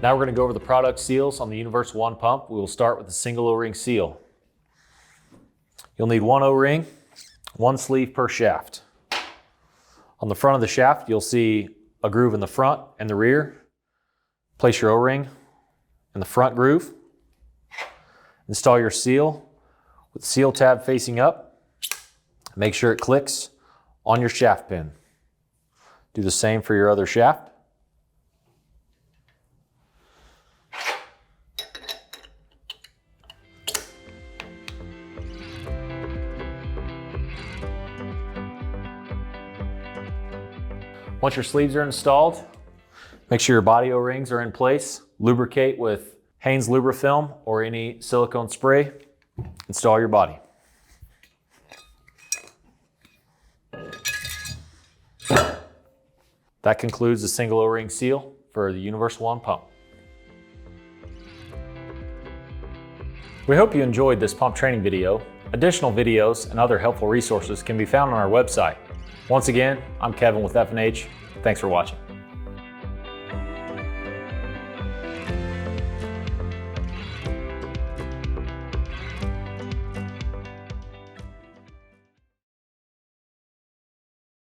Now we're going to go over the product seals on the Universal One pump. We will start with the single O-ring seal. You'll need one O-ring, one sleeve per shaft. On the front of the shaft, you'll see a groove in the front and the rear. Place your O-ring in the front groove. Install your seal with the seal tab facing up. Make sure it clicks on your shaft pin. Do the same for your other shaft. Once your sleeves are installed, make sure your body O-rings are in place. Lubricate with Hanes Lubrifilm or any silicone spray. Install your body. That concludes the single O-ring seal for the Universal One pump. We hope you enjoyed this pump training video. Additional videos and other helpful resources can be found on our website. Once again, I'm Kevin with F&H. Thanks for watching.